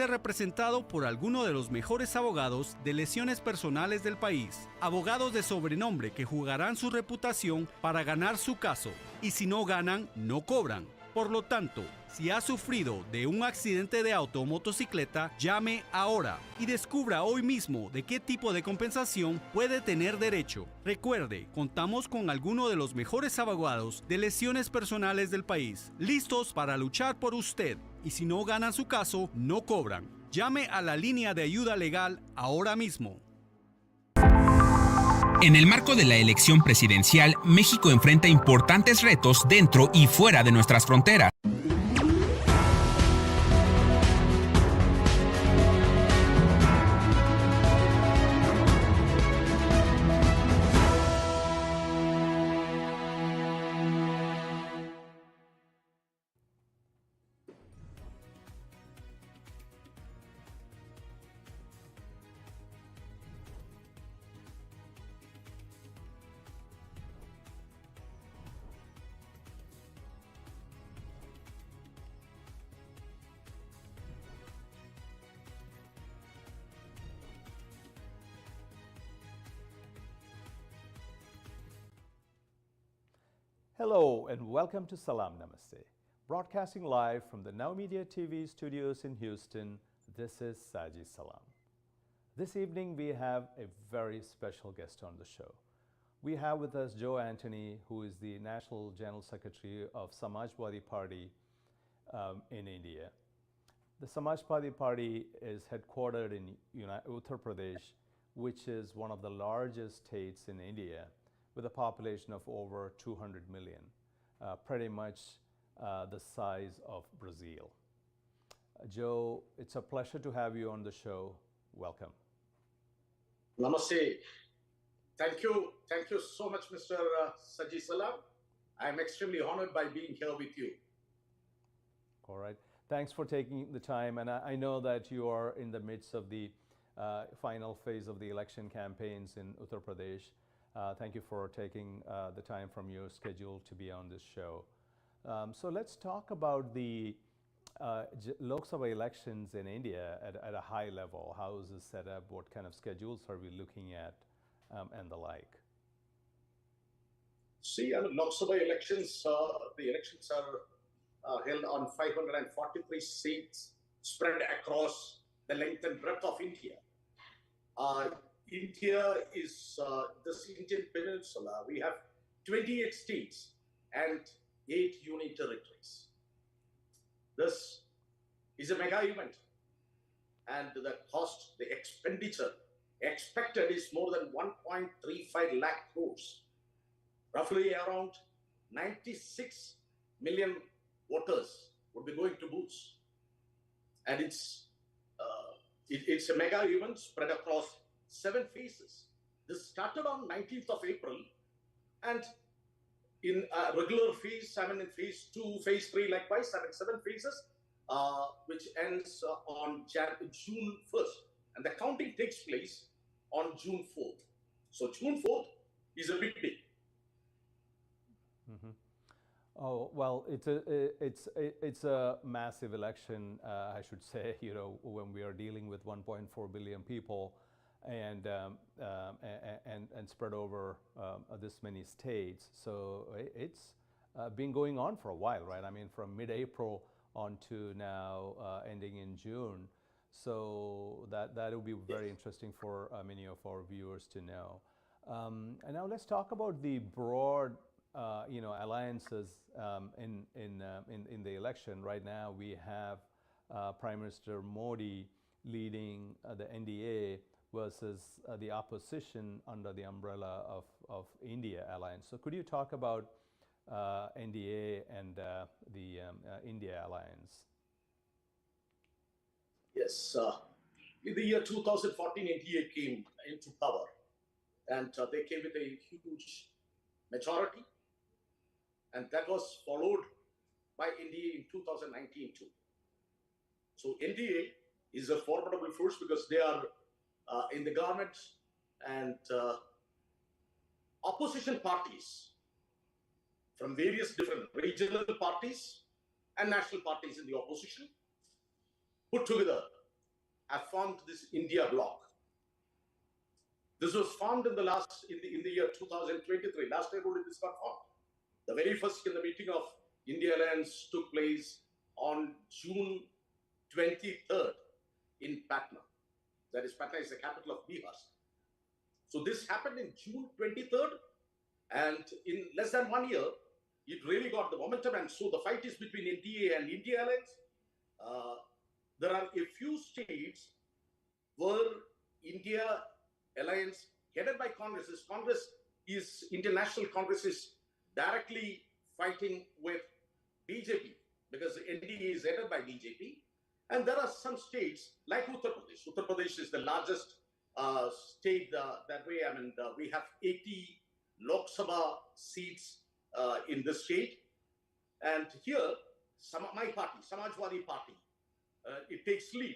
representado por alguno de los mejores abogados de lesiones personales del país. Abogados de sobrenombre que jugarán su reputación para ganar su caso. Y si no ganan, no cobran. Por lo tanto, si ha sufrido de un accidente de auto o motocicleta, llame ahora y descubra hoy mismo de qué tipo de compensación puede tener derecho. Recuerde, contamos con algunos de los mejores abogados de lesiones personales del país, listos para luchar por usted. Y si no ganan su caso, no cobran. Llame a la línea de ayuda legal ahora mismo. En el marco de la elección presidencial, México enfrenta importantes retos dentro y fuera de nuestras fronteras. Hello and welcome to Salaam Namaste. Broadcasting live from the Now Media TV studios in Houston, this is Saji Salam. This evening we have a very special guest on the show. We have with us Joe Anthony, who is the National General Secretary of Samajwadi Party in India. The Samajwadi Party is headquartered in Uttar Pradesh, which is one of the largest states in India, with a population of over 200 million, pretty much the size of Brazil. Joe, it's a pleasure to have you on the show. Welcome. Namaste. Thank you so much, Mr. Saji Salam. I'm extremely honored by being here with you. All right. Thanks for taking the time. And I know that you are in the midst of the final phase of the election campaigns in Uttar Pradesh. Thank you for taking the time from your schedule to be on this show. So let's talk about the Lok Sabha elections in India at a high level. How is this set up? What kind of schedules are we looking at, and the like? See, Lok Sabha elections, the elections are held on 543 seats spread across the length and breadth of India. India is this Indian peninsula. We have 28 states and 8 union territories. This is a mega event, and the cost, the expenditure expected is more than 1.35 lakh crores. Roughly around 96 million voters would be going to booths, and it's a mega event spread across 7 phases. This started on 19th of April, and in a regular phase, in phase 2, phase 3, likewise, 7 phases, which ends on June 1st. And the counting takes place on June 4th. So June 4th is a big day. Mm-hmm. Oh, well, it's a massive election, I should say, when we are dealing with 1.4 billion people, and spread over this many states. So it's been going on for a while, right? I mean, from mid-April on to now, ending in June. So that will be very interesting for many of our viewers to know. And now let's talk about the broad, alliances in the election. Right now, we have Prime Minister Modi leading the NDA versus the opposition under the umbrella of India alliance. So could you talk about NDA and the India alliance? Yes. In the year 2014, NDA came into power, and they came with a huge majority, and that was followed by NDA in 2019 too. So NDA is a formidable force because they are in the government, and opposition parties from various different regional parties and national parties in the opposition put together have formed this India bloc. This was formed in the year 2023. Last time only this got formed. The very first in the meeting of India Alliance took place on June 23rd in Patna. That is, Patna is the capital of Bihar. So this happened in June 23rd, and in less than 1 year, it really got the momentum. And so the fight is between NDA and India Alliance. There are a few states where India Alliance, headed by Congress, International Congress is directly fighting with BJP because the NDA is headed by BJP. And there are some states like Uttar Pradesh. Uttar Pradesh is the largest state that way. I mean, we have 80 Lok Sabha seats in this state. And here, my party, Samajwadi Party, it takes lead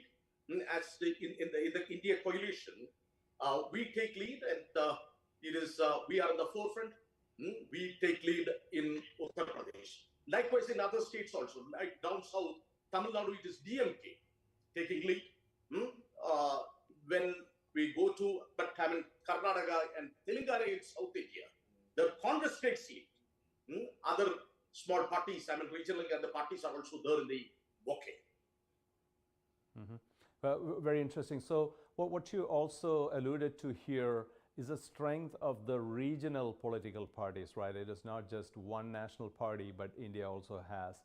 as in the India coalition. We take lead, and we are in the forefront. We take lead in Uttar Pradesh. Likewise, in other states also, like down south, Tamil Nadu, it is DMK taking lead. When we go to, but I mean, Karnataka and Telangana in South India, the Congress takes lead. Other small parties, I mean, regionally, and the parties are also there in the bouquet. Very interesting. So what you also alluded to here is the strength of the regional political parties, right? It is not just one national party, but India also has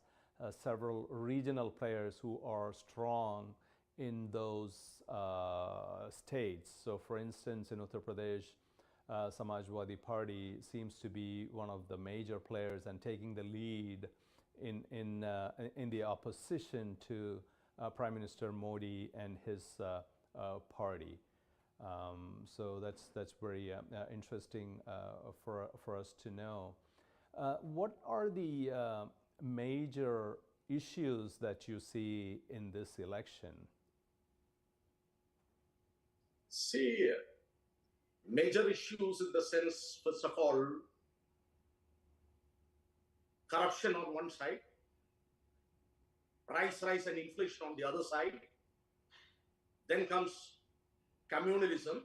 several regional players who are strong in those states. So for instance, in Uttar Pradesh, Samajwadi Party seems to be one of the major players and taking the lead in the opposition to Prime Minister Modi and his party. So that's very interesting for us to know. What are the major issues that you see in this election? See, major issues in the sense, first of all, corruption on one side, price rise and inflation on the other side. Then comes communalism.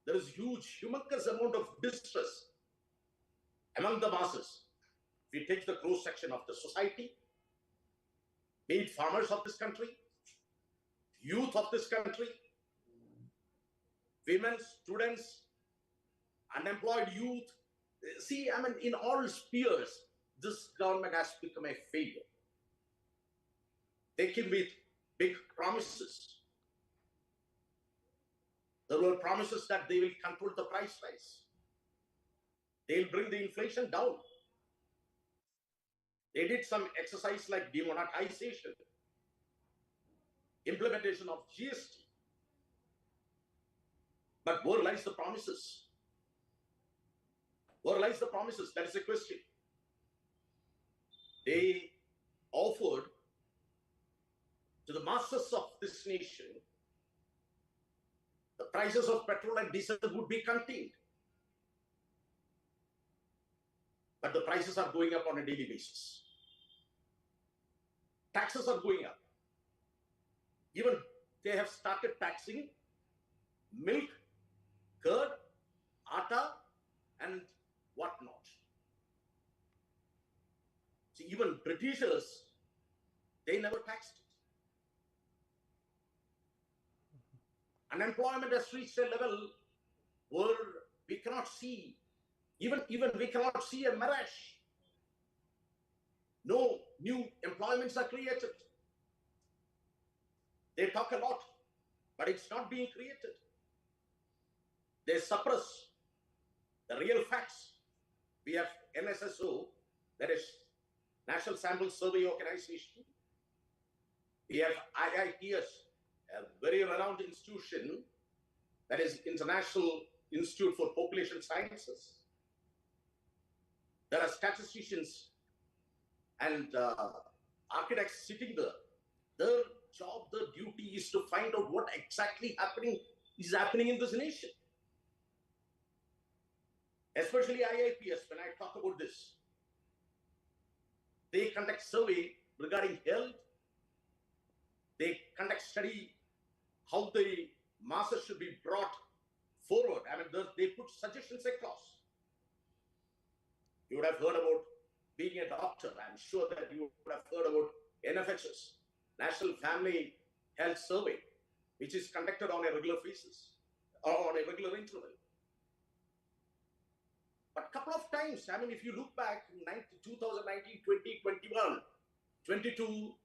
There is huge, humongous amount of distress among the masses. If we take the cross section of the society, be it farmers of this country, youth of this country, women, students, unemployed youth. See, I mean, in all spheres, this government has become a failure. They came with big promises. There were promises that they will control the price rise. They'll bring the inflation down. They did some exercise like demonetization, implementation of GST. But where lies the promises? Where lies the promises? That is the question. They offered to the masses of this nation, the prices of petrol and diesel would be contained. But the prices are going up on a daily basis. Taxes are going up. Even they have started taxing milk, curd, atta, and whatnot. See, even Britishers, they never taxed it. Unemployment has reached a level where we cannot see, even we cannot see a mirage. No new employments are created. They talk a lot, but it's not being created. They suppress the real facts. We have NSSO, that is National Sample Survey Organization. We have IIPS, a very renowned institution, that is International Institute for Population Sciences. There are statisticians and architects sitting there. Their job, their duty is to find out what exactly is happening in this nation. Especially IIPS, when I talk about this. They conduct survey regarding health. They conduct study how the masses should be brought forward. I mean, they put suggestions across. You would have heard about being a doctor. I'm sure that you would have heard about NFHS, National Family Health Survey, which is conducted on a regular basis or on a regular interval. But a couple of times, I mean, if you look back in 2019, 20, 21, 22,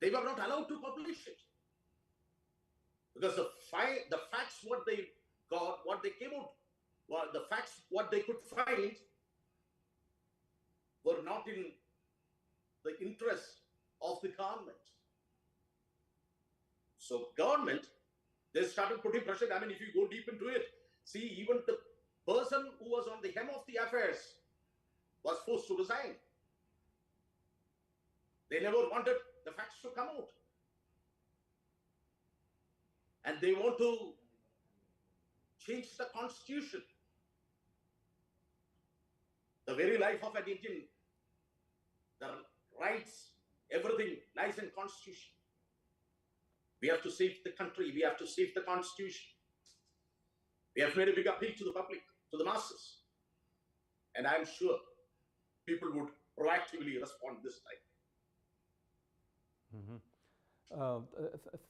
they were not allowed to publish it. Because the facts, what they got, what they came out, well, the facts, what they could find were not in the interest of the government. So government, they started putting pressure. I mean, if you go deep into it, see, even the person who was on the hem of the affairs was forced to resign. They never wanted the facts to come out. And they want to change the constitution. The very life of an Indian, the rights, everything lies in constitution. We have to save the country. We have to save the constitution. We have made a big appeal to the public, to the masses. And I'm sure people would proactively respond this time.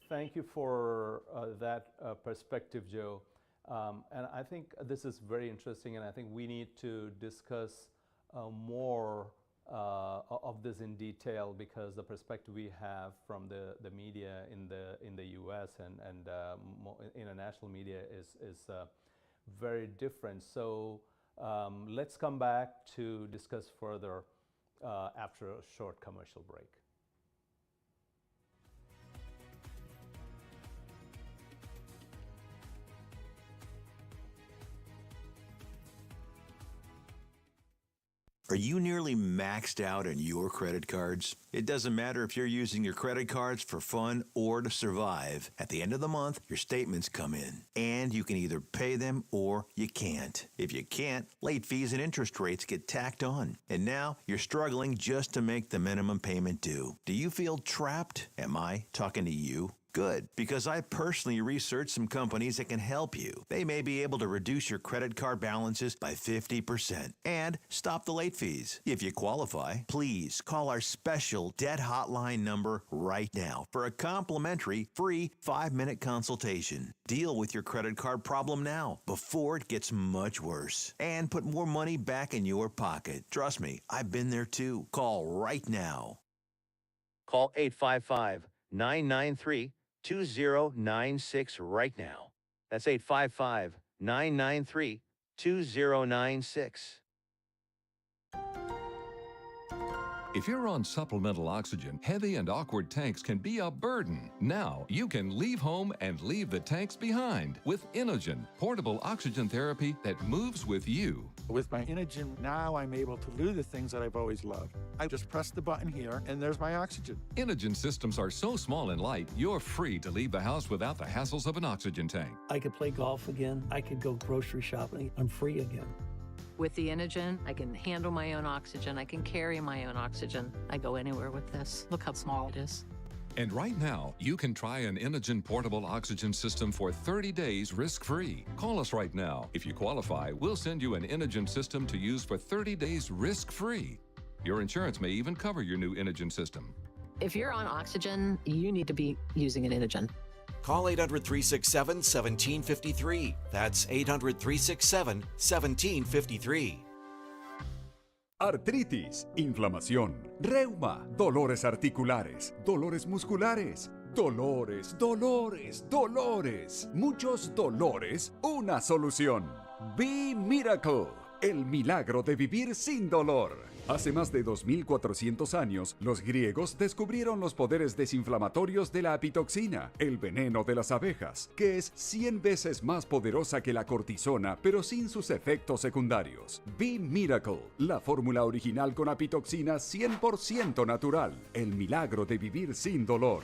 Thank you for that perspective, Joe. And I think this is very interesting, and I think we need to discuss more of this in detail, because the perspective we have from the media in the U.S. and international media is very different. So let's come back to discuss further after a short commercial break. Are you nearly maxed out on your credit cards? It doesn't matter if you're using your credit cards for fun or to survive. At the end of the month, your statements come in, and you can either pay them or you can't. If you can't, late fees and interest rates get tacked on. And now you're struggling just to make the minimum payment due. Do you feel trapped? Am I talking to you? Good, because I personally researched some companies that can help you. They may be able to reduce your credit card balances by 50% and stop the late fees. If you qualify, please call our special debt hotline number right now for a complimentary free 5-minute consultation. Deal with your credit card problem now before it gets much worse and put more money back in your pocket. Trust me, I've been there too. Call right now. Call 855-993-2096 right now. That's 855-993-2096. If you're on supplemental oxygen, heavy and awkward tanks can be a burden. Now you can leave home and leave the tanks behind with Inogen, portable oxygen therapy that moves with you. With my Inogen, now I'm able to do the things that I've always loved. I just press the button here, and there's my oxygen. Inogen systems are so small and light, you're free to leave the house without the hassles of an oxygen tank. I could play golf again. I could go grocery shopping. I'm free again. With the Inogen, I can handle my own oxygen. I can carry my own oxygen. I go anywhere with this. Look how small it is. And right now, you can try an Inogen portable oxygen system for 30 days risk-free. Call us right now. If you qualify, we'll send you an Inogen system to use for 30 days risk-free. Your insurance may even cover your new Inogen system. If you're on oxygen, you need to be using an Inogen. Call 800-367-1753. That's 800-367-1753. Artritis, inflamación, reuma, dolores articulares, dolores musculares, dolores, muchos dolores, una solución. Be Miracle, el milagro de vivir sin dolor. Hace más de 2.400 años, los griegos descubrieron los poderes desinflamatorios de la apitoxina, el veneno de las abejas, que es 100 veces más poderosa que la cortisona, pero sin sus efectos secundarios. Be Miracle, la fórmula original con apitoxina 100% natural, el milagro de vivir sin dolor.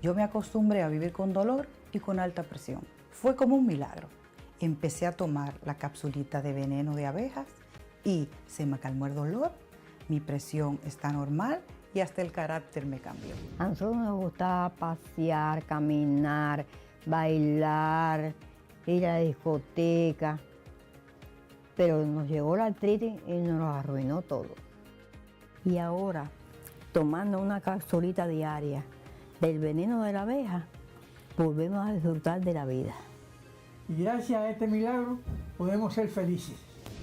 Yo me acostumbré a vivir con dolor y con alta presión. Fue como un milagro. Empecé a tomar la capsulita de veneno de abejas y se me calmó el dolor. Mi presión está normal y hasta el carácter me cambió. A nosotros nos gustaba pasear, caminar, bailar, ir a la discoteca, pero nos llegó la artritis y nos lo arruinó todo. Y ahora, tomando una capsulita diaria del veneno de la abeja, volvemos a disfrutar de la vida. Y gracias a este milagro podemos ser felices.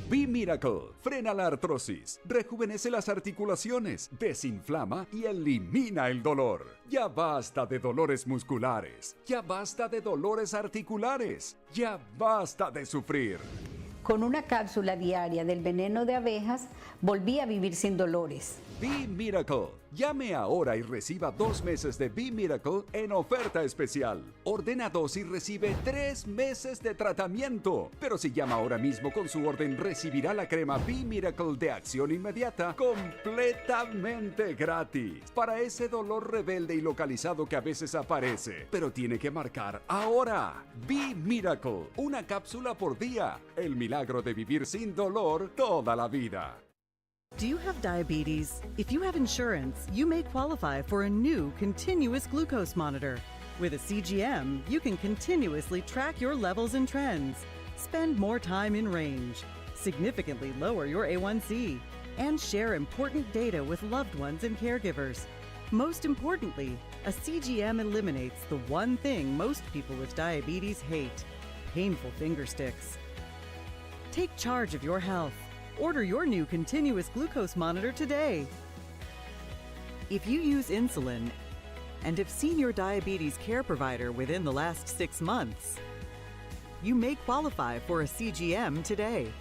B-Miracle frena la artrosis, rejuvenece las articulaciones, desinflama y elimina el dolor. Ya basta de dolores musculares, ya basta de dolores articulares, ya basta de sufrir. Con una cápsula diaria del veneno de abejas, volví a vivir sin dolores. B-Miracle. Llame ahora y reciba 2 meses de B-Miracle en oferta especial. Ordena 2 y recibe 3 meses de tratamiento. Pero si llama ahora mismo con su orden, recibirá la crema B-Miracle de acción inmediata completamente gratis. Para ese dolor rebelde y localizado que a veces aparece. Pero tiene que marcar ahora. B-Miracle. Una cápsula por día. El milagro de vivir sin dolor toda la vida. Do you have diabetes? If you have insurance, you may qualify for a new continuous glucose monitor. With a CGM, you can continuously track your levels and trends, spend more time in range, significantly lower your A1C, and share important data with loved ones and caregivers. Most importantly, a CGM eliminates the one thing most people with diabetes hate: painful finger sticks. Take charge of your health. Order your new continuous glucose monitor today. If you use insulin and have seen your diabetes care provider within the last 6 months, you may qualify for a CGM today.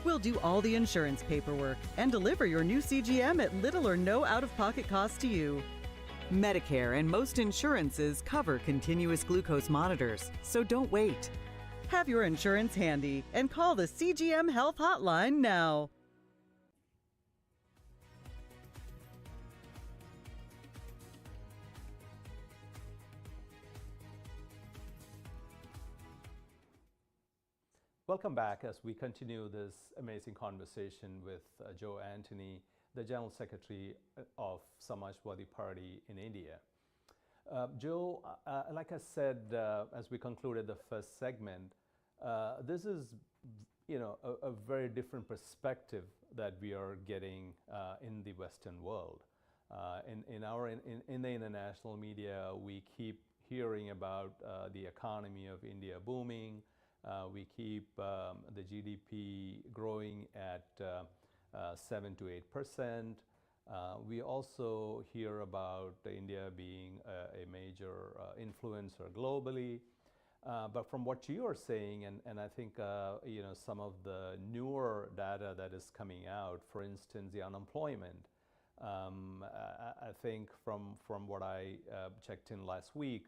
We'll do all the insurance paperwork and deliver your new CGM at little or no out-of-pocket cost to you. Medicare and most insurances cover continuous glucose monitors, so don't wait. Have your insurance handy and call the CGM Health Hotline now. Welcome back as we continue this amazing conversation with Joe Anthony, the General Secretary of Samajwadi Party in India. Joe, like I said, as we concluded the first segment, this is, a very different perspective that we are getting in the Western world. In the international media, we keep hearing about the economy of India booming. We keep the GDP growing at 7 to 8%. We also hear about India being a major influencer globally. But from what you are saying, and I think some of the newer data that is coming out, for instance, the unemployment, I think from what I checked in last week,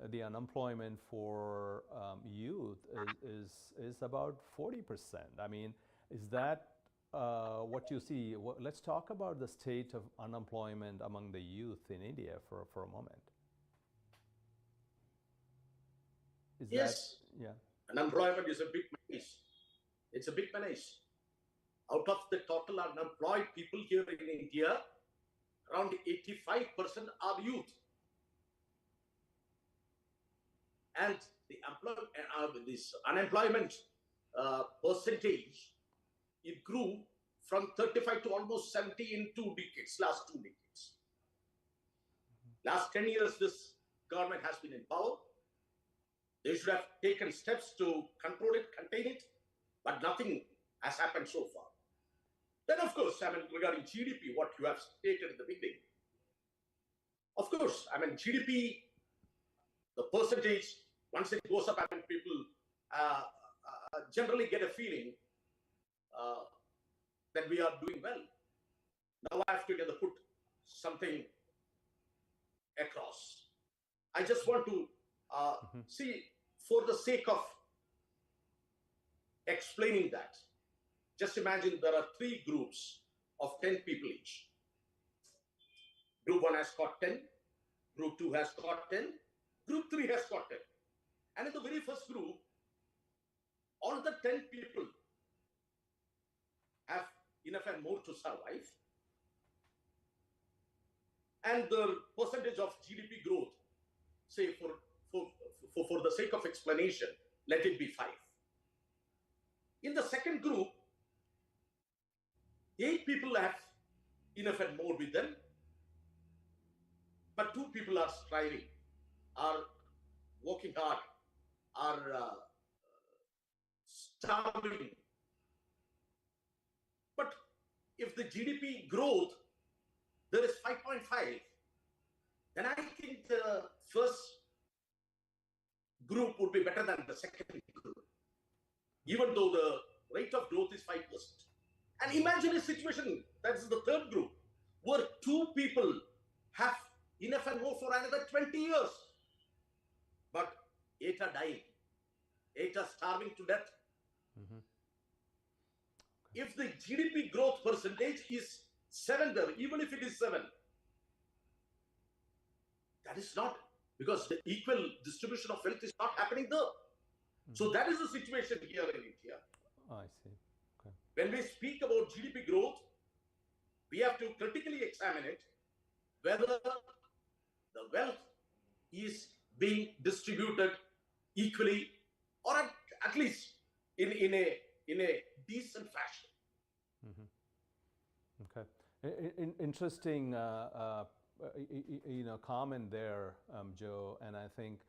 the unemployment for youth is about 40%. I mean, is that what you see? Let's talk about the state of unemployment among the youth in India for a moment. Yes. Unemployment is a big menace. It's a big menace. Out of the total unemployed people here in India, around 85% are youth. And this unemployment percentage, it grew from 35 to almost 70 in last 2 decades. Last 10 years, this government has been in power. They should have taken steps to control it, contain it, but nothing has happened so far. Then, of course, regarding GDP, what you have stated in the beginning, of course, GDP, the percentage, once it goes up, people generally get a feeling that we are doing well. Now I have to put something across. I just want to see, for the sake of explaining that, just imagine there are 3 groups of 10 people each. Group 1 has got 10, Group 2 has got 10, Group 3 has got 10. And in the very first group, all the 10 people have enough and more to survive. and the percentage of GDP growth, say for the sake of explanation, let it be 5. In the second group, 8 people have enough and more with them, but 2 people are striving, are working hard, are starving. But if the GDP growth, there is 5.5, then I think the first group would be better than the second group, even though the rate of growth is 5%. And imagine a situation, that's the third group, where 2 people have enough and more for another 20 years. But 8 are dying. 8 are starving to death. Mm-hmm. If the GDP growth percentage is 7 there, even if it is 7, that is not, because the equal distribution of wealth is not happening there. Mm-hmm. So that is the situation here in India. Oh, I see. Okay. When we speak about GDP growth, we have to critically examine it, whether the wealth is being distributed equally, or at least in a decent fashion. Mm-hmm. Okay. Interesting, comment there, Joe. And I think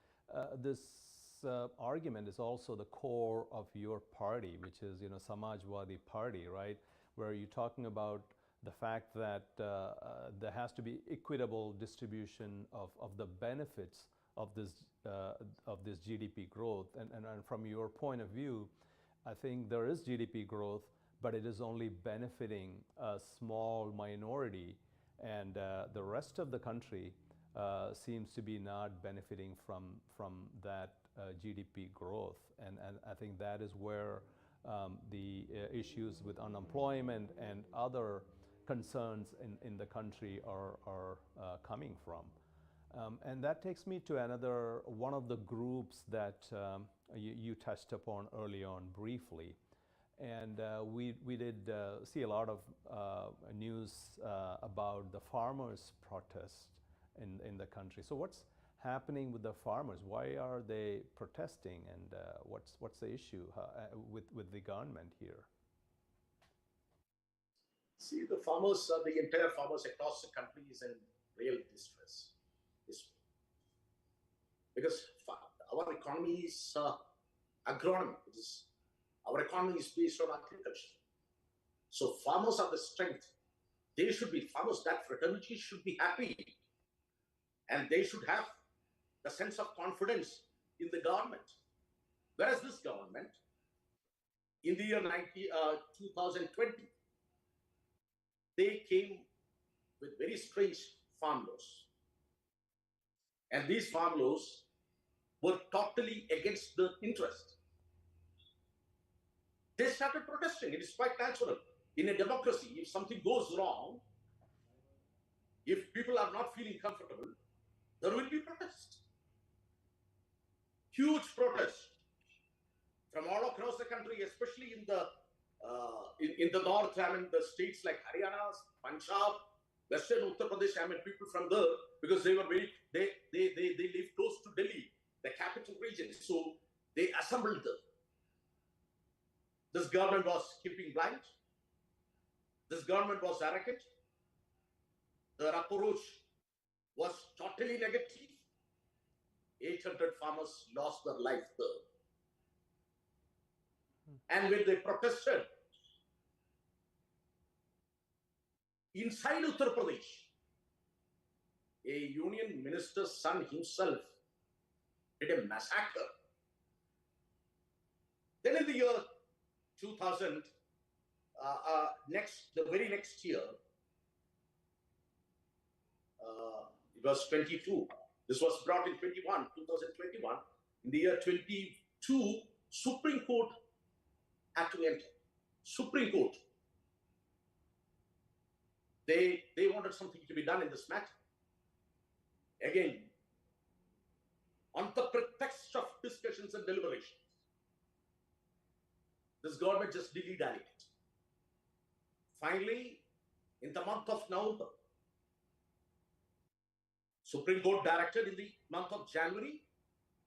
this argument is also the core of your party, which is, Samajwadi Party, right? Where you're talking about the fact that there has to be equitable distribution of the benefits of this GDP growth. And from your point of view, I think there is GDP growth, but it is only benefiting a small minority, and the rest of the country seems to be not benefiting from that GDP growth. And I think that is where the issues with unemployment and other concerns in the country are coming from. And that takes me to another one of the groups that you touched upon early on briefly. And we did see a lot of news about the farmers' protest in the country. So what's happening with the farmers? Why are they protesting, and what's the issue with the government here? See, the farmers, the entire farmers across the country is in real distress. Because our economy is agronomy. Our economy is based on agriculture. So farmers are the strength. They should be farmers. That fraternity should be happy. And they should have the sense of confidence in the government. Whereas this government, in the year 2020, they came with very strange farm laws. And these farm laws were totally against the interest. They started protesting. It is quite natural. In a democracy, if something goes wrong, if people are not feeling comfortable, there will be protest. Huge protest from all across the country, especially in the north. I mean, the states like Haryana, Punjab, Western Uttar Pradesh. I mean, people from there, because they live close to Delhi, the capital region. So they assembled there. This government was keeping blind. This government was arrogant. Their approach was totally negative. 800 farmers lost their life there. And when they protested, inside Uttar Pradesh, a union minister's son himself did a massacre. Then in the year 2000, the very next year, it was 22. This was brought in 2021. In the year 22, Supreme Court had to enter. Supreme Court. They wanted something to be done in this matter. Again, on the pretext of discussions and deliberations, this government just dilly-dallied it. Finally, in the month of November, Supreme Court directed in the month of January.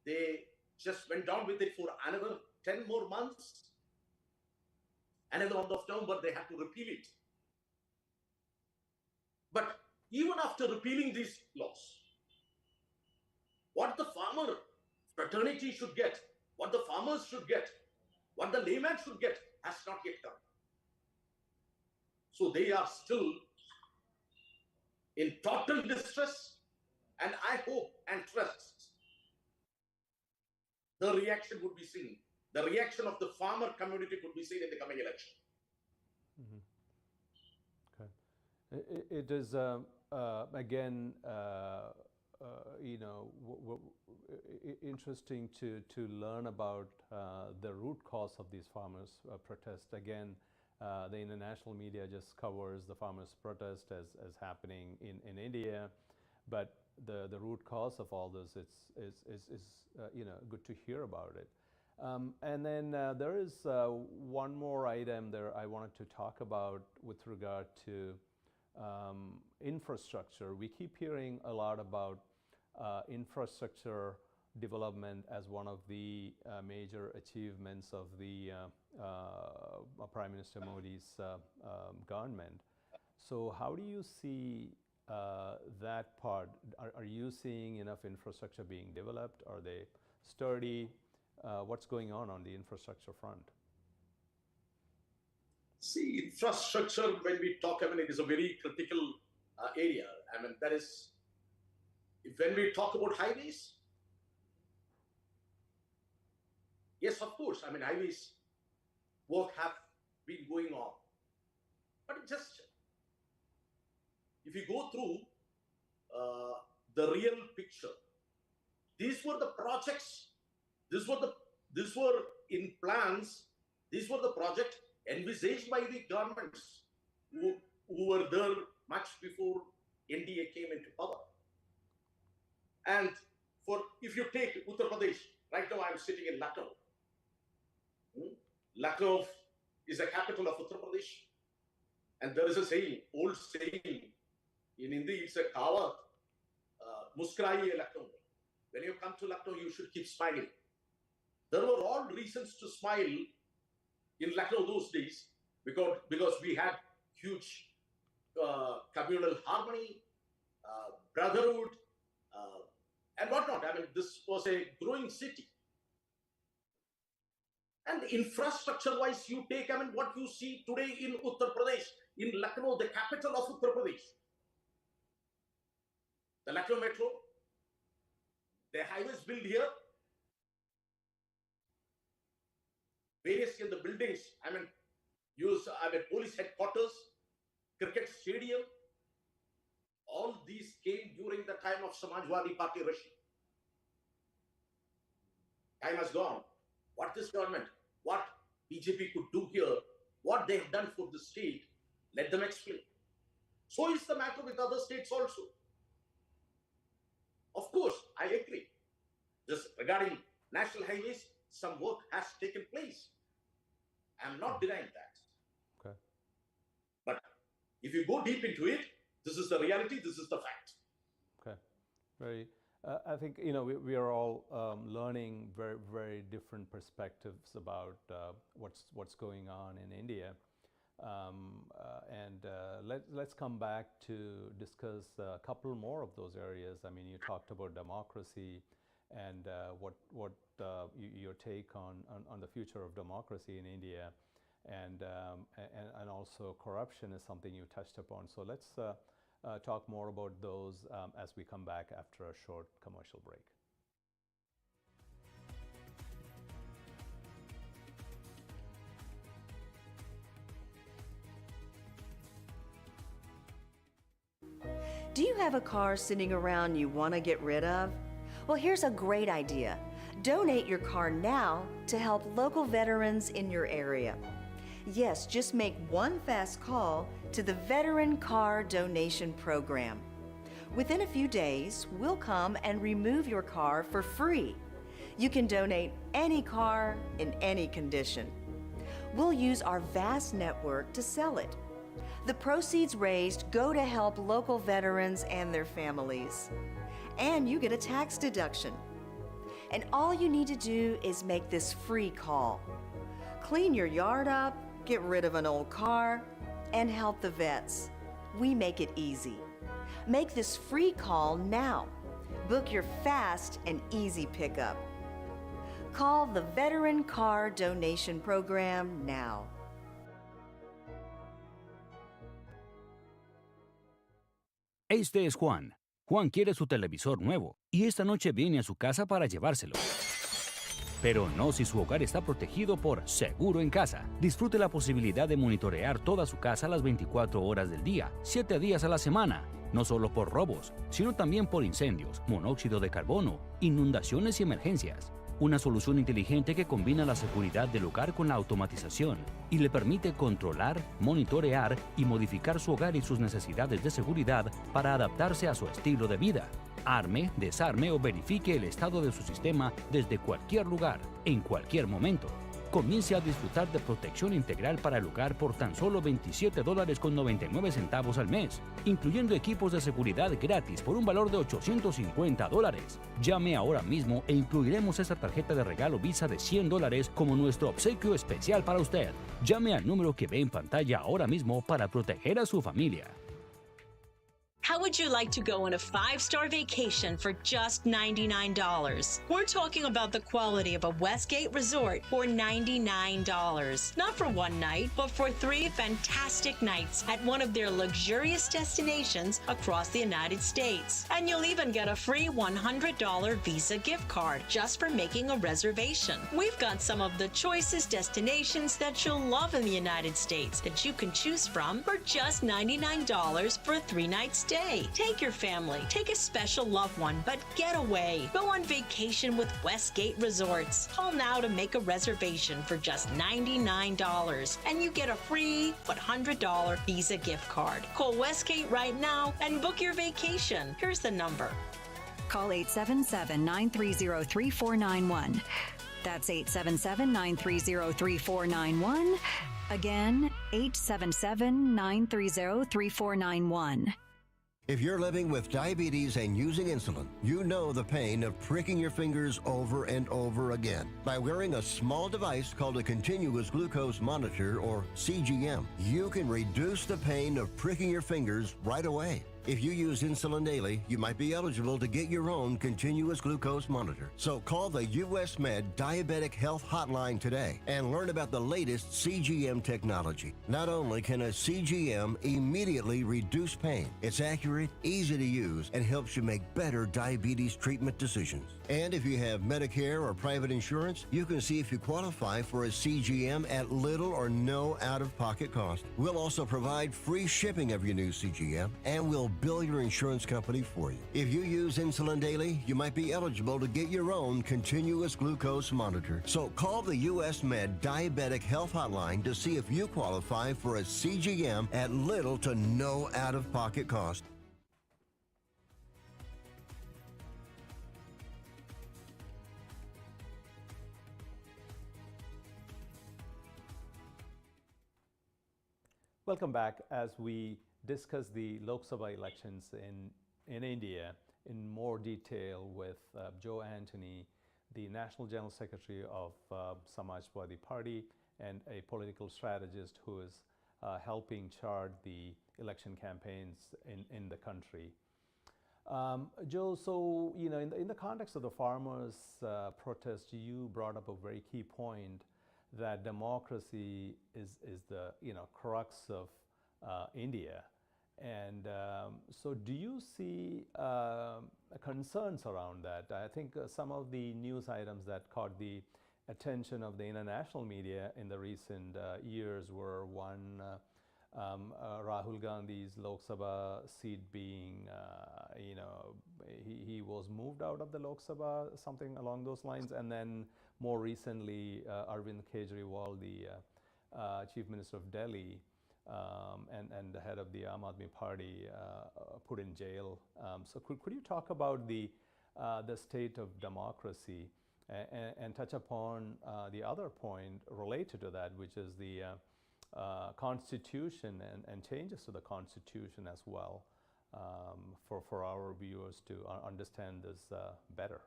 They just went down with it for another 10 more months. Another month of November, they had to repeal it. But even after repealing these laws, what the farmer fraternity should get, what the farmers should get, what the layman should get has not yet come. So they are still in total distress, and I hope and trust the reaction would be seen. The reaction of the farmer community could be seen in the coming election. Okay. It is, again, you know, interesting to learn about the root cause of these farmers' protests. Again, the international media just covers the farmers' protest as happening in India, but the root cause of all this is you know, good to hear about it. And then there is one more item there I wanted to talk about with regard to infrastructure. We keep hearing a lot about infrastructure development as one of the major achievements of the Prime Minister Modi's government. So how do you see that part? Are you seeing enough infrastructure being developed? Are they sturdy? What's going on the infrastructure front? See, infrastructure, when we talk, I mean, it is a very critical area. I mean, that is, when we talk about highways, yes, of course, I mean, highways work have been going on. But it just, if you go through the real picture, these were the projects, these were in plans, these were the projects envisaged by the governments who were there much before NDA came into power. And if you take Uttar Pradesh, right now I'm sitting in Lucknow. Lucknow is the capital of Uttar Pradesh. And there is a saying, old saying, in Hindi it's a kawat, muskuraiye Lucknow. When you come to Lucknow, you should keep smiling. There were all reasons to smile in Lucknow those days, because we had huge communal harmony, brotherhood, and whatnot. I mean, this was a growing city. And infrastructure-wise, you take, I mean, what you see today in Uttar Pradesh, in Lucknow, the capital of Uttar Pradesh, the Lucknow Metro, the highways built here, various in the buildings, I mean, police headquarters, cricket stadium, all these came during the time of Samajwadi Party regime. Time has gone. What this government, what BJP could do here, what they have done for the state, let them explain. So is the matter with other states also. Of course, I agree. Just regarding national highways, some work has taken place. I'm not denying that. Okay. But if you go deep into it, this is the reality, this is the fact. Okay. Very. I think, you know, we are all learning very, very different perspectives about what's going on in India. Let's come back to discuss a couple more of those areas. I mean, you talked about democracy and what your take on the future of democracy in India, and also corruption is something you touched upon. So let's talk more about those as we come back after a short commercial break. Do you have a car sitting around you want to get rid of? Well, here's a great idea. Donate your car now to help local veterans in your area. Yes, just make one fast call to the Veteran Car Donation Program. Within a few days, we'll come and remove your car for free. You can donate any car in any condition. We'll use our vast network to sell it. The proceeds raised go to help local veterans and their families. and you get a tax deduction. And all you need to do is make this free call. Clean your yard up, get rid of an old car, and help the vets. We make it easy. Make this free call now. Book your fast and easy pickup. Call the Veteran Car Donation Program now. Este es Juan. Juan quiere su televisor nuevo y esta noche viene a su casa para llevárselo. Pero no si su hogar está protegido por Seguro en Casa. Disfrute la posibilidad de monitorear toda su casa las 24 horas del día, 7 días a la semana. No solo por robos, sino también por incendios, monóxido de carbono, inundaciones y emergencias. Una solución inteligente que combina la seguridad del hogar con la automatización y le permite controlar, monitorear y modificar su hogar y sus necesidades de seguridad para adaptarse a su estilo de vida. Arme, desarme o verifique el estado de su sistema desde cualquier lugar, en cualquier momento. Comience a disfrutar de protección integral para el hogar por tan solo $27.99 al mes, incluyendo equipos de seguridad gratis por un valor de $850. Llame ahora mismo e incluiremos esta tarjeta de regalo Visa de $100 como nuestro obsequio especial para usted. Llame al número que ve en pantalla ahora mismo para proteger a su familia. How would you like to go on a 5-star vacation for just $99? We're talking about the quality of a Westgate resort for $99. Not for one night, but for 3 fantastic nights at one of their luxurious destinations across the United States. And you'll even get a free $100 Visa gift card just for making a reservation. We've got some of the choicest destinations that you'll love in the United States that you can choose from for just $99 for a 3-night stay. Take your family, take a special loved one, but get away. Go on vacation with Westgate Resorts. Call now to make a reservation for just $99, and you get a free $100 Visa gift card. Call Westgate right now and book your vacation. Here's the number. Call 877-930-3491. That's 877-930-3491. Again, 877-930-3491. If you're living with diabetes and using insulin, you know the pain of pricking your fingers over and over again. By wearing a small device called a continuous glucose monitor, or CGM, you can reduce the pain of pricking your fingers right away. If you use insulin daily, you might be eligible to get your own continuous glucose monitor. So call the US Med Diabetic Health Hotline today and learn about the latest CGM technology. Not only can a CGM immediately reduce pain, it's accurate, easy to use, and helps you make better diabetes treatment decisions. And if you have Medicare or private insurance, you can see if you qualify for a CGM at little or no out-of-pocket cost. We'll also provide free shipping of your new CGM, and we'll bill your insurance company for you. If you use insulin daily, you might be eligible to get your own continuous glucose monitor. So call the US Med Diabetic Health Hotline to see if you qualify for a CGM at little to no out-of-pocket cost. Welcome back as we discuss the Lok Sabha elections in India in more detail with Joe Anthony, the National General Secretary of Samajwadi Party and a political strategist who is helping chart the election campaigns in the country. Joe, so in the context of the farmers' protest, you brought up a very key point that democracy is the crux of India. And so do you see concerns around that? I think some of the news items that caught the attention of the international media in the recent years were one, Rahul Gandhi's Lok Sabha seat being, he was moved out of the Lok Sabha, something along those lines. And then more recently, Arvind Kejriwal, the Chief Minister of Delhi, and the head of the Aam Aadmi Party, put in jail. So could you talk about the state of democracy and touch upon the other point related to that, which is the Constitution and changes to the Constitution as well. for our viewers to understand this better?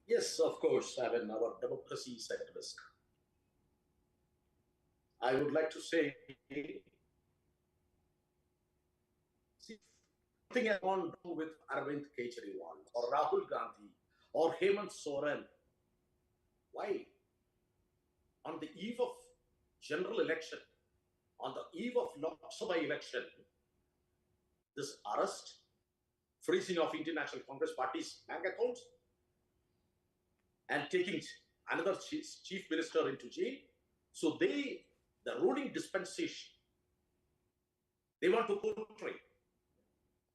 Yes, of course. I mean, our democracy is at risk. I would like to say, see, nothing has gone wrong with Arvind Kejriwal or Rahul Gandhi or Hemant Soren. Why? On the eve of general election, on the eve of Lok Sabha election, this arrest, freezing of International Congress Party's bank accounts, and taking another chief minister into jail. So the ruling dispensation, they want to portray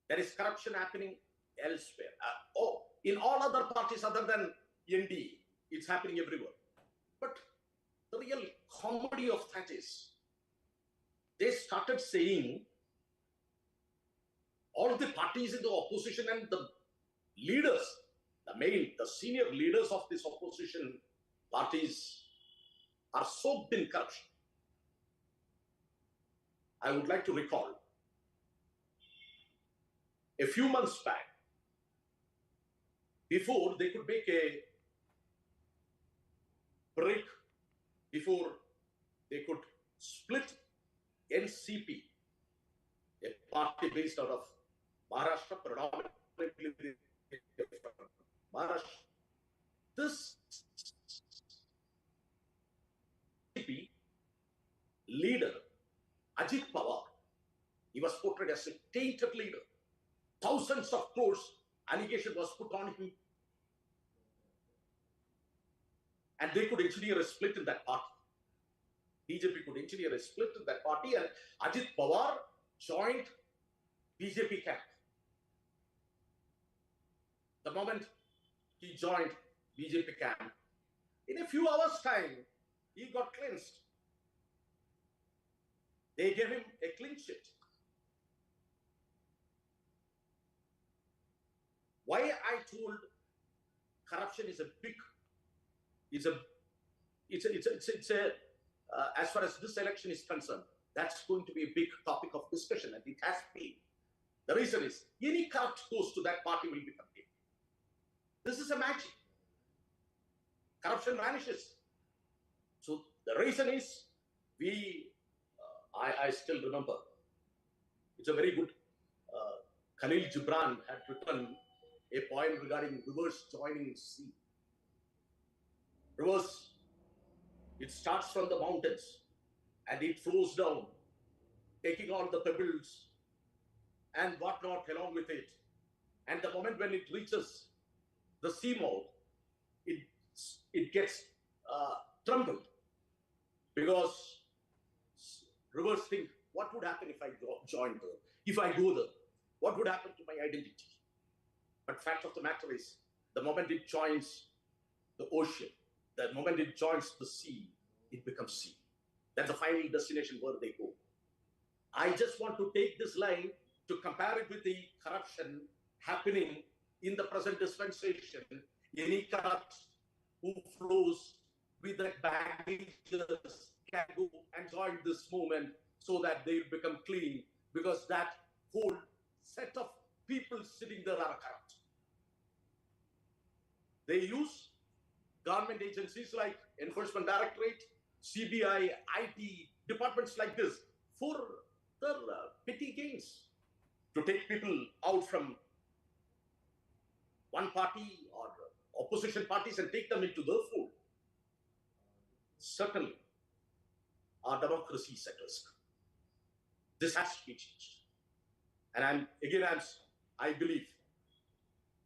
there is corruption happening elsewhere. In all other parties other than NDA, it's happening everywhere. But the real comedy of that is, they started saying all the parties in the opposition and the leaders, the senior leaders of these opposition parties are soaked in corruption. I would like to recall a few months back, before they could make a break, before they could split NCP, a party based out of Maharashtra, predominantly Maharashtra. This NCP leader, Ajit Pawar, he was portrayed as a tainted leader. Thousands of crores allegation was put on him. And they could engineer a split in that party. BJP could engineer a split in that party, and Ajit Pawar joined BJP camp. The moment he joined BJP camp, in a few hours' time, he got cleansed. They gave him a clean sheet. Why I told corruption is a big, as far as this election is concerned, that's going to be a big topic of discussion, and it has been. The reason is, any corrupt goes to that party will become big. This is a magic. Corruption vanishes. So the reason is, I still remember, it's a very good, Khalil Gibran had written a poem regarding rivers joining sea. Rivers, it starts from the mountains and it flows down, taking all the pebbles and whatnot along with it. And the moment when it reaches the sea mouth, it gets trembled, because rivers think, what would happen if I join there? If I go there, what would happen to my identity? But fact of the matter is, the moment it joins the ocean, the moment it joins the sea, it becomes sea. That's the final destination where they go. I just want to take this line to compare it with the corruption happening in the present dispensation. Any corrupt who flows with the baggage can go and join this movement so that they become clean, because that whole set of people sitting there are corrupt. They use government agencies like Enforcement Directorate, CBI, IT, departments like this for their petty gains, to take people out from one party or opposition parties and take them into their fold. Certainly, our democracy is at risk. This has to be changed. And I believe,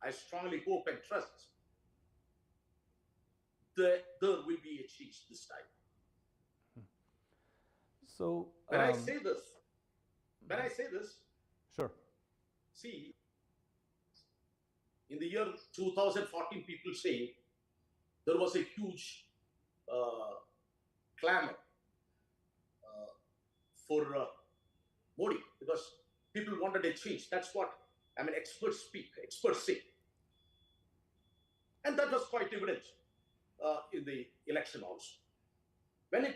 I strongly hope and trust that there will be a change this time. So when I say this, sure. See, in the year 2014, people say there was a huge clamor for Modi, because people wanted a change. That's what experts say. And that was quite evident in the election also. When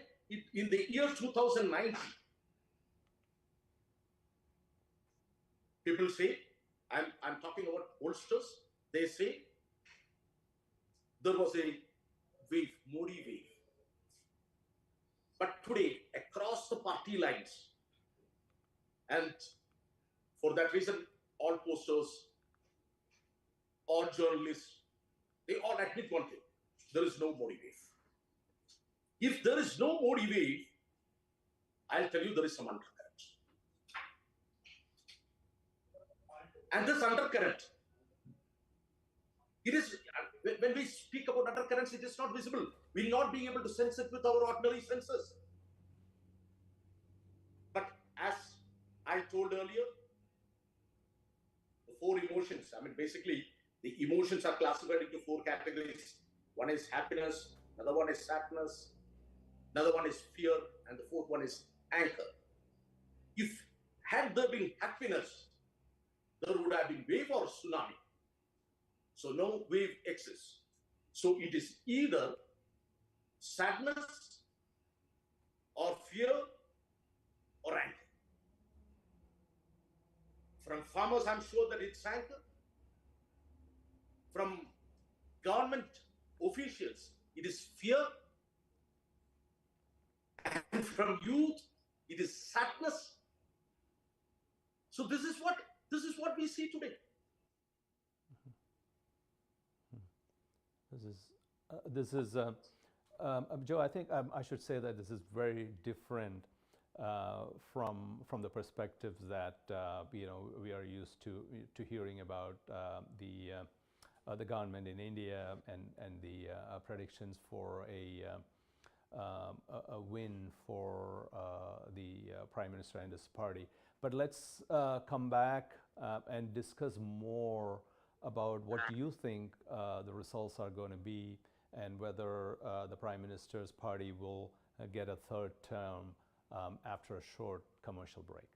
in the year 2019, People say, I'm talking about oldsters, they say there was a wave, Modi wave. But today, across the party lines, and for that reason, all posters, all journalists, they all admit one thing: there is no Modi wave. If there is no Modi wave, I'll tell you there is some undercurrent. And this undercurrent, it is, when we speak about undercurrents, it is not visible. We're not being able to sense it with our ordinary senses. But as I told earlier, the four emotions, basically, the emotions are classified into four categories. One is happiness, another one is sadness, another one is fear, and the fourth one is anger. If had there been happiness, there would have been wave or tsunami. So no wave exists. So it is either sadness or fear or anger. From farmers, I'm sure that it's anger. From government officials, it is fear. And from youth, it is sadness. So this is what we see today. This is Joe. I think I should say that this is very different from the perspectives that we are used to hearing about the government in India and the predictions for a win for the Prime Minister and his party. But let's come back and discuss more about what do you think the results are going to be, and whether the Prime Minister's party will get a third term after a short commercial break.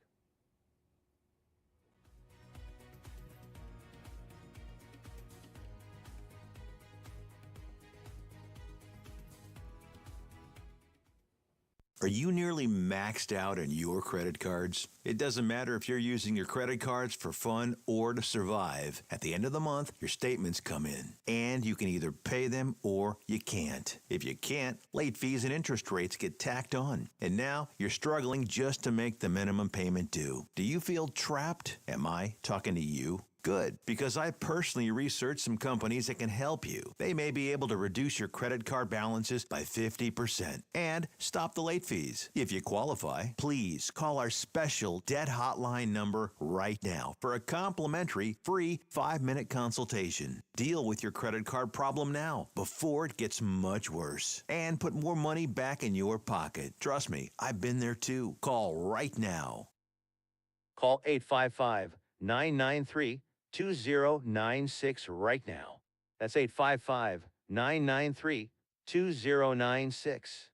Are you nearly maxed out on your credit cards? It doesn't matter if you're using your credit cards for fun or to survive. At the end of the month, your statements come in, and you can either pay them or you can't. If you can't, late fees and interest rates get tacked on. And now you're struggling just to make the minimum payment due. Do you feel trapped? Am I talking to you? Good, because I personally researched some companies that can help you. They may be able to reduce your credit card balances by 50% and stop the late fees. If you qualify, please call our special debt hotline number right now for a complimentary free 5-minute consultation. Deal with your credit card problem now before it gets much worse, and put more money back in your pocket. Trust me, I've been there too. Call right now. Call 855-993-2096 right now. That's 855-993-2096.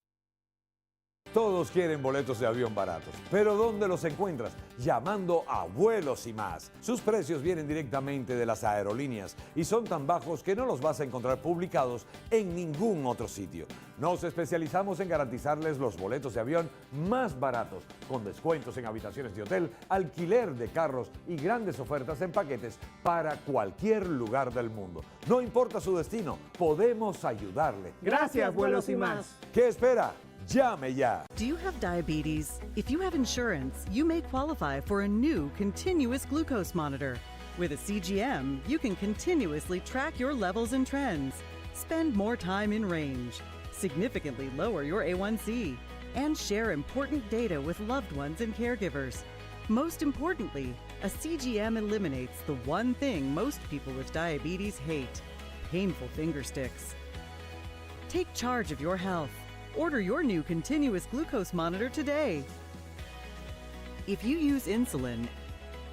Todos quieren boletos de avión baratos, pero ¿dónde los encuentras? Llamando a Vuelos y Más. Sus precios vienen directamente de las aerolíneas y son tan bajos que no los vas a encontrar publicados en ningún otro sitio. Nos especializamos en garantizarles los boletos de avión más baratos, con descuentos en habitaciones de hotel, alquiler de carros y grandes ofertas en paquetes para cualquier lugar del mundo. No importa su destino, podemos ayudarle. Gracias, Vuelos y Más. ¿Qué espera? Llame ya. Do you have diabetes? If you have insurance, you may qualify for a new continuous glucose monitor. With a CGM, you can continuously track your levels and trends, spend more time in range, significantly lower your A1C, and share important data with loved ones and caregivers. Most importantly, a CGM eliminates the one thing most people with diabetes hate: painful finger sticks. Take charge of your health. Order your new continuous glucose monitor today. If you use insulin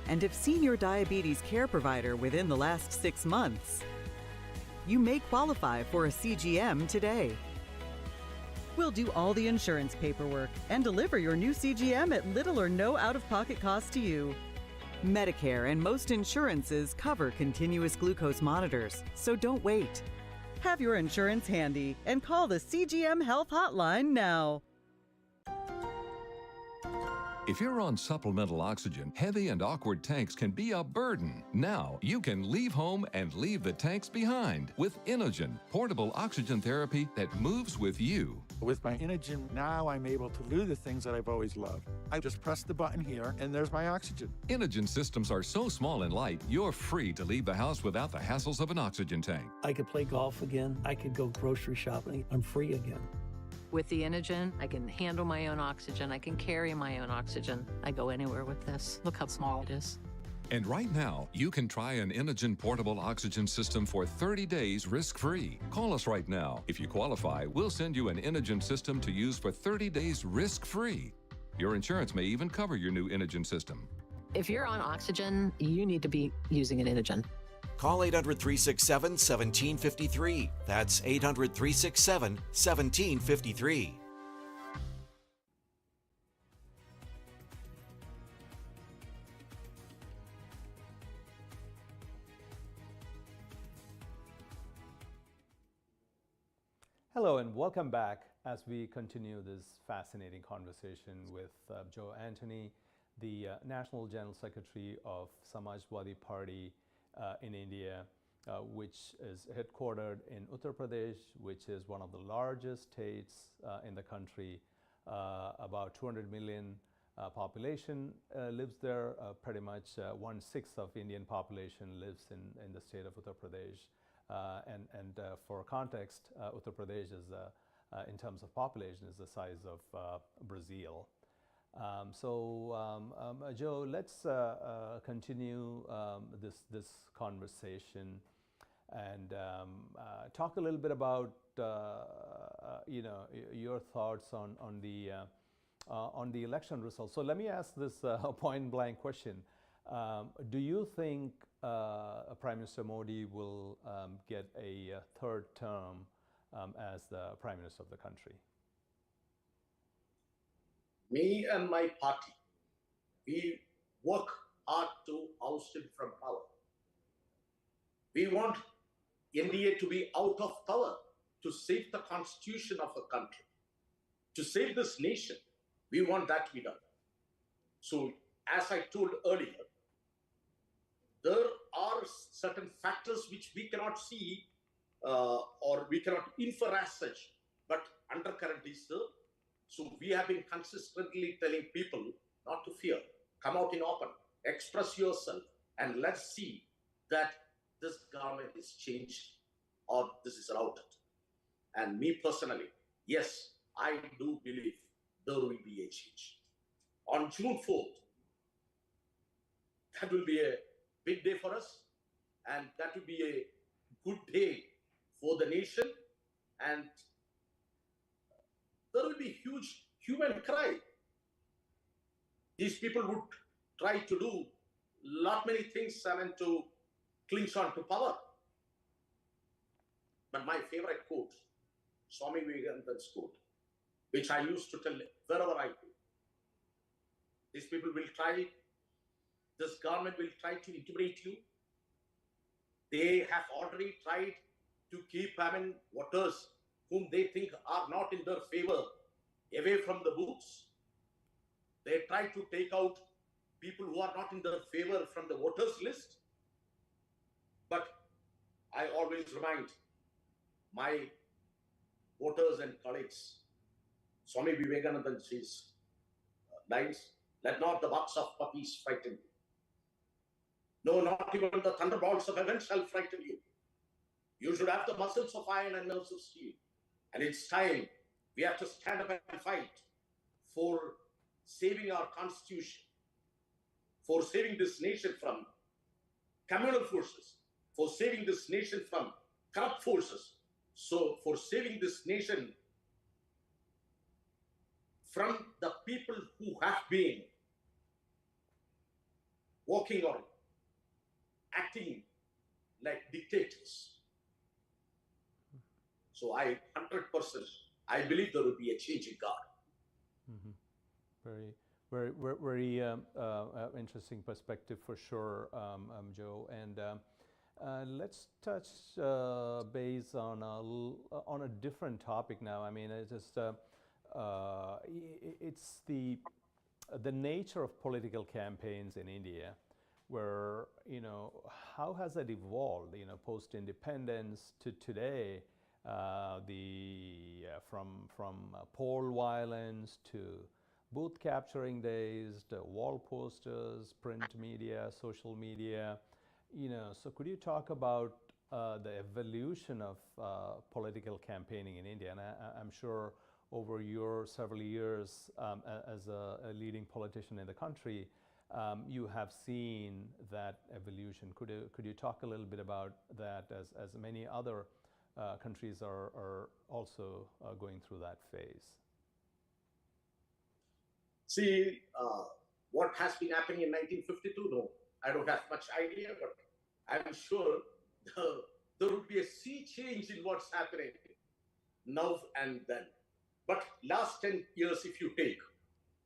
and have seen your diabetes care provider within the last 6 months, you may qualify for a CGM today. We'll do all the insurance paperwork and deliver your new CGM at little or no out-of-pocket cost to you. Medicare and most insurances cover continuous glucose monitors, so don't wait. Have your insurance handy and call the CGM Health Hotline now. If you're on supplemental oxygen, heavy and awkward tanks can be a burden. Now you can leave home and leave the tanks behind with Inogen, portable oxygen therapy that moves with you. With my Inogen, now I'm able to do the things that I've always loved. I just press the button here, and there's my oxygen. Inogen systems are so small and light, you're free to leave the house without the hassles of an oxygen tank. I could play golf again. I could go grocery shopping. I'm free again. With the Inogen, I can handle my own oxygen. I can carry my own oxygen. I go anywhere with this. Look how small it is. And right now, you can try an Inogen portable oxygen system for 30 days risk-free. Call us right now. If you qualify, we'll send you an Inogen system to use for 30 days risk-free. Your insurance may even cover your new Inogen system. If you're on oxygen, you need to be using an Inogen. Call 800-367-1753. That's 800-367-1753. Hello and welcome back as we continue this fascinating conversation with Joe Anthony, the National General Secretary of Samajwadi Party in India, which is headquartered in Uttar Pradesh, which is one of the largest states in the country. About 200 million population lives there. Pretty much 1/6 of Indian population lives in the state of Uttar Pradesh. And for context, Uttar Pradesh is, in terms of population, is the size of Brazil. Joe, let's continue this conversation and talk a little bit about your thoughts on the election results. So let me ask this point blank question. Do you think Prime Minister Modi will get a third term as the Prime Minister of the country? Me and my party, we work hard to oust him from power. We want India to be out of power, to save the constitution of a country, to save this nation. We want that to be done. So, as I told earlier, there are certain factors which we cannot see or we cannot infer as such, but undercurrent is there. So we have been consistently telling people not to fear, come out in open, express yourself, and let's see that this government is changed or this is routed. And me personally, yes, I do believe there will be a change. On June 4th, that will be a big day for us, and that will be a good day for the nation, and there will be huge human cry. These people would try to do lot many things and to cling on to power. But my favorite quote, Swami Vivekananda's quote, which I used to tell wherever I go, these people will try, this government will try to intimidate you. They have already tried to keep voters whom they think are not in their favor away from the booths. They try to take out people who are not in their favor from the voters list. But I always remind my voters and colleagues, Swami Vivekananda's lines, let not the bucks of puppies frighten you. No, not even the thunderbolts of heaven shall frighten you. You should have the muscles of iron and nerves of steel. And it's time we have to stand up and fight for saving our constitution, for saving this nation from communal forces, for saving this nation from corrupt forces, so for saving this nation from the people who have been walking or acting like dictators. So I 100%, I believe there will be a change in God. Mm-hmm. Very interesting perspective for sure, Joe. And let's touch base on a different topic now. I mean, it's just it's the the nature of political campaigns in India, where, how has it evolved, post-independence to today, from poll violence to booth capturing days, to wall posters, print media, social media, so could you talk about the evolution of political campaigning in India? And I'm sure over your several years as a leading politician in the country, you have seen that evolution. Could you talk a little bit about that, as many other countries are also going through that phase? See, what has been happening in 1952? No, I don't have much idea, but I'm sure there would be a sea change in what's happening now and then. But last 10 years, if you take,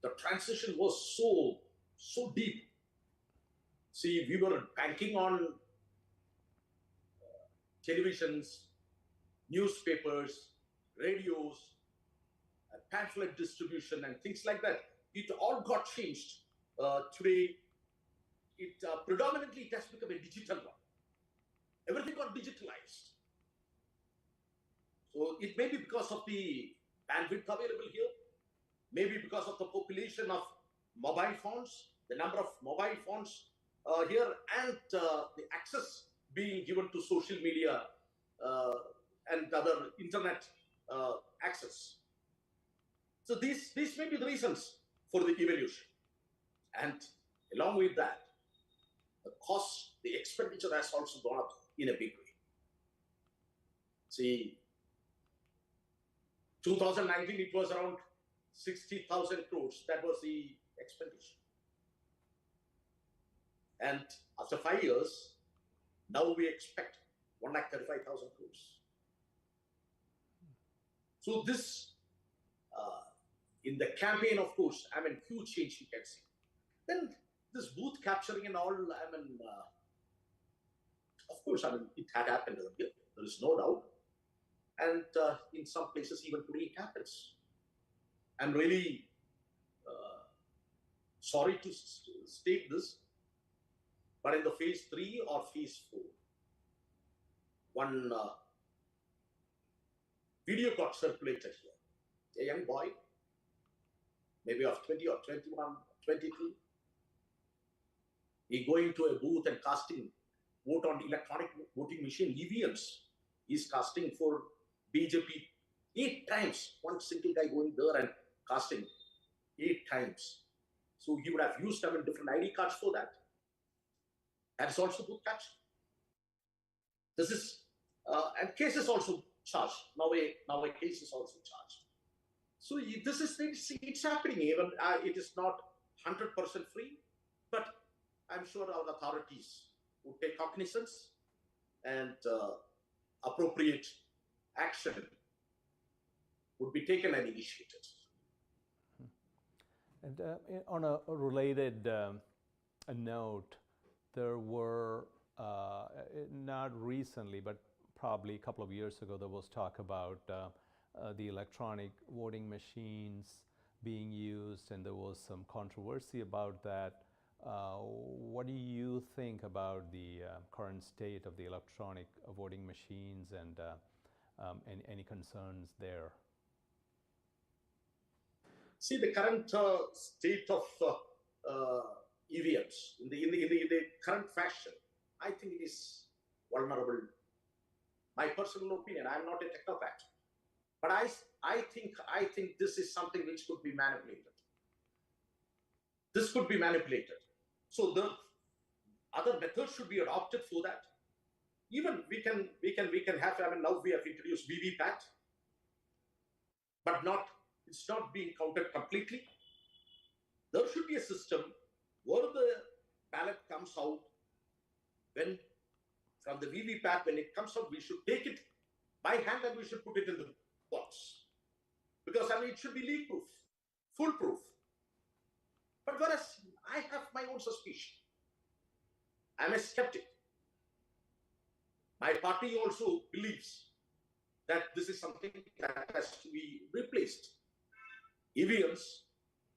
the transition was so deep. See, we were banking on televisions, newspapers, radios, pamphlet distribution, and things like that. It all got changed. Today, predominantly it has become a digital one. Everything got digitalized. So it may be because of the bandwidth available here, maybe because of the population of mobile phones, the number of mobile phones here, and the access being given to social media and other internet access. So these may be the reasons for the evolution. And along with that, the cost, the expenditure has also gone up in a big way. See, 2019, it was around 60,000 crores. That was the expenditure. And after 5 years, now we expect 1,35,000 crores. So this, in the campaign, of course, huge change you can see. Then this booth capturing and all, of course, it had happened earlier. There is no doubt. And in some places, even today, it happens. I'm really sorry to state this, but in the phase 3 or phase 4, one video got circulated here. A young boy, maybe of 20 or 21, 22, he going to a booth and casting vote on electronic voting machine, EVMs. He's casting for BJP 8 times. One single guy going there and casting 8 times. So he would have used different ID cards for that. That is also booth capture. This is, and case is also charged. Now a case is also charged. So this is, it's happening. Even it is not 100% free, but I'm sure our authorities would take cognizance and appropriate action would be taken and initiated. And on a related note, there were, not recently, but probably a couple of years ago, there was talk about the electronic voting machines being used, and there was some controversy about that. What do you think about the current state of the electronic voting machines, and any concerns there? See, the current state of EVMs in the current fashion, I think it is vulnerable. My personal opinion, I'm not a technocrat, but I think this is something which could be manipulated. This could be manipulated. So the other methods should be adopted for that. Even we can have, now we have introduced VVPAT, but it's not being counted completely. There should be a system where the ballot comes out, when from the VVPAT, when it comes out, we should take it by hand and we should put it in the box. Because it should be leak-proof, foolproof. But whereas I have my own suspicion, I'm a skeptic. My party also believes that this is something that has to be replaced. EVMs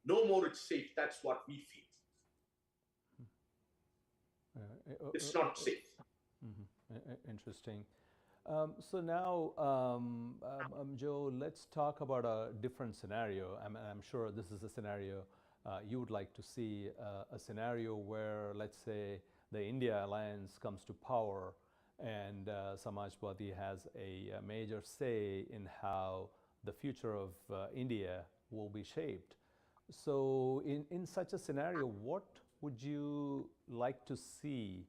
no more it's safe. That's what we feel. It's not safe. Interesting. So now, Joe, let's talk about a different scenario. I'm sure this is a scenario you would like to see, a scenario where, let's say, the India alliance comes to power and Samajwadi has a major say in how the future of India will be shaped. So in such a scenario, what would you like to see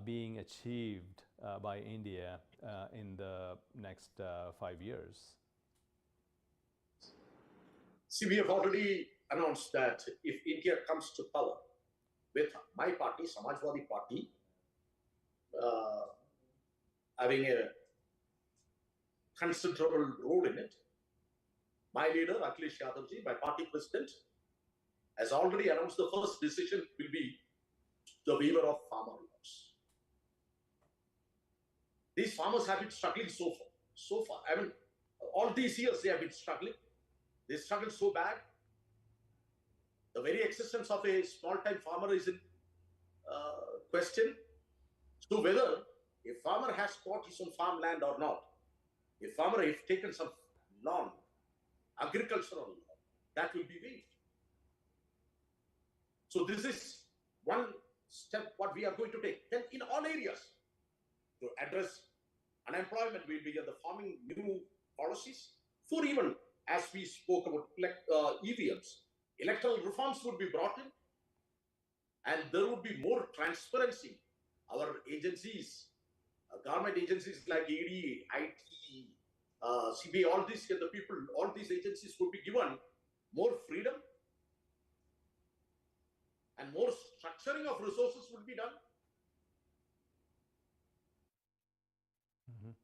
being achieved by India in the next 5 years? See, we have already announced that if India comes to power with my party, Samajwadi Party, having a considerable role in it, my leader, Akhilesh Yadavji, my party president, has already announced the first decision will be the waiver of farmer loans. These farmers have been struggling so far. I mean, all these years they have been struggling. They struggled so bad. The very existence of a small-time farmer is in question. So whether a farmer has bought his own farmland or not, a farmer has taken some loan, agricultural loan, that will be waived. So this is one step what we are going to take. Then in all areas, to address unemployment, will be the farming new policies. For even as we spoke about EVMs, electoral reforms would be brought in, and there would be more transparency. Our agencies, government agencies like ED, IT, CBI, all these the people, all these agencies would be given more freedom, and more structuring of resources would be done.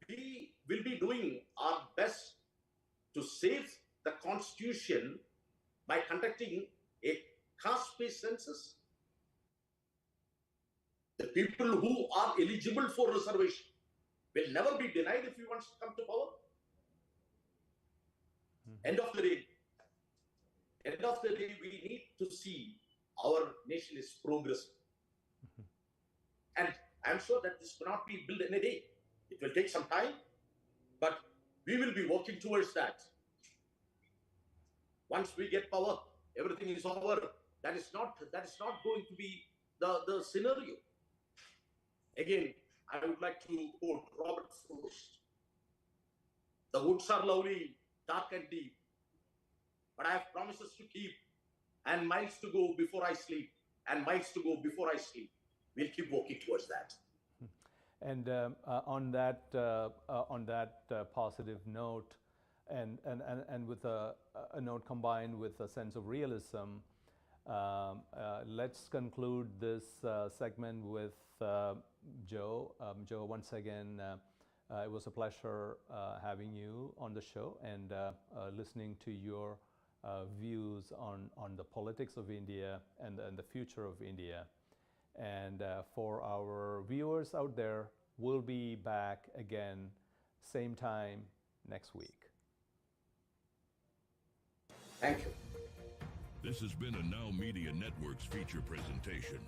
We will be doing our best to save the constitution by conducting a caste-based census. The people who are eligible for reservation will never be denied if we want to come to power. End of the day, we need to see our nation is progressing. And I'm sure that this cannot be built in a day. It will take some time, but we will be working towards that. Once we get power, everything is over. That is not going to be the scenario. Again, I would like to quote Robert Frost. The woods are lovely, dark and deep, but I have promises to keep, and miles to go before I sleep, and miles to go before I sleep. We'll keep working towards that. And on that positive note, and with a note combined with a sense of realism, let's conclude this segment with Joe. Joe, once again, it was a pleasure having you on the show and listening to your views on the politics of India and the future of India. And for our viewers out there, we'll be back again, same time next week. Thank you. This has been a Now Media Networks feature presentation.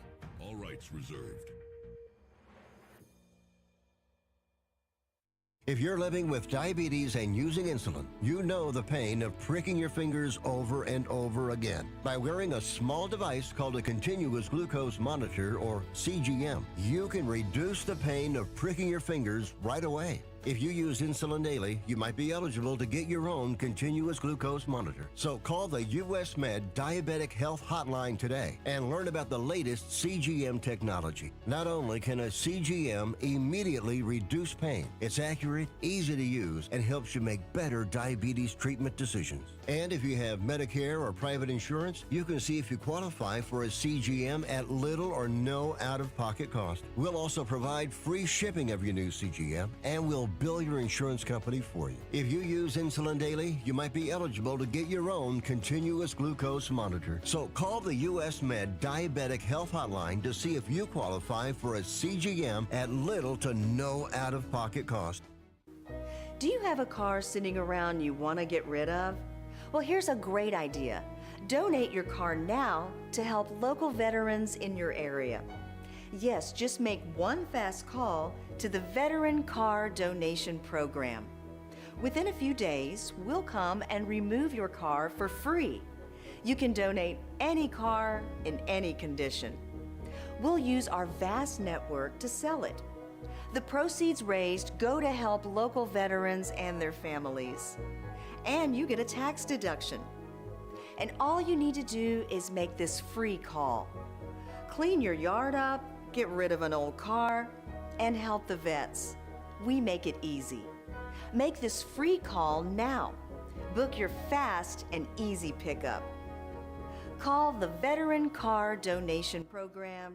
All rights reserved. If you're living with diabetes and using insulin, you know the pain of pricking your fingers over and over again. By wearing a small device called a continuous glucose monitor, or CGM, you can reduce the pain of pricking your fingers right away. If you use insulin daily, you might be eligible to get your own continuous glucose monitor. So call the US Med Diabetic Health Hotline today and learn about the latest CGM technology. Not only can a CGM immediately reduce pain, it's accurate, easy to use, and helps you make better diabetes treatment decisions. And if you have Medicare or private insurance, you can see if you qualify for a CGM at little or no out-of-pocket cost. We'll also provide free shipping of your new CGM, and we'll bill your insurance company for you. If you use insulin daily, you might be eligible to get your own continuous glucose monitor. So call the US Med Diabetic Health Hotline to see if you qualify for a CGM at little to no out-of-pocket cost. Do you have a car sitting around you want to get rid of? Well, here's a great idea. Donate your car now to help local veterans in your area. Yes, just make one fast call to the Veteran Car Donation Program. Within a few days, we'll come and remove your car for free. You can donate any car in any condition. We'll use our vast network to sell it. The proceeds raised go to help local veterans and their families. And you get a tax deduction. And all you need to do is make this free call. Clean your yard up, get rid of an old car, and help the vets. We make it easy. Make this free call now. Book your fast and easy pickup. Call the Veteran Car Donation Program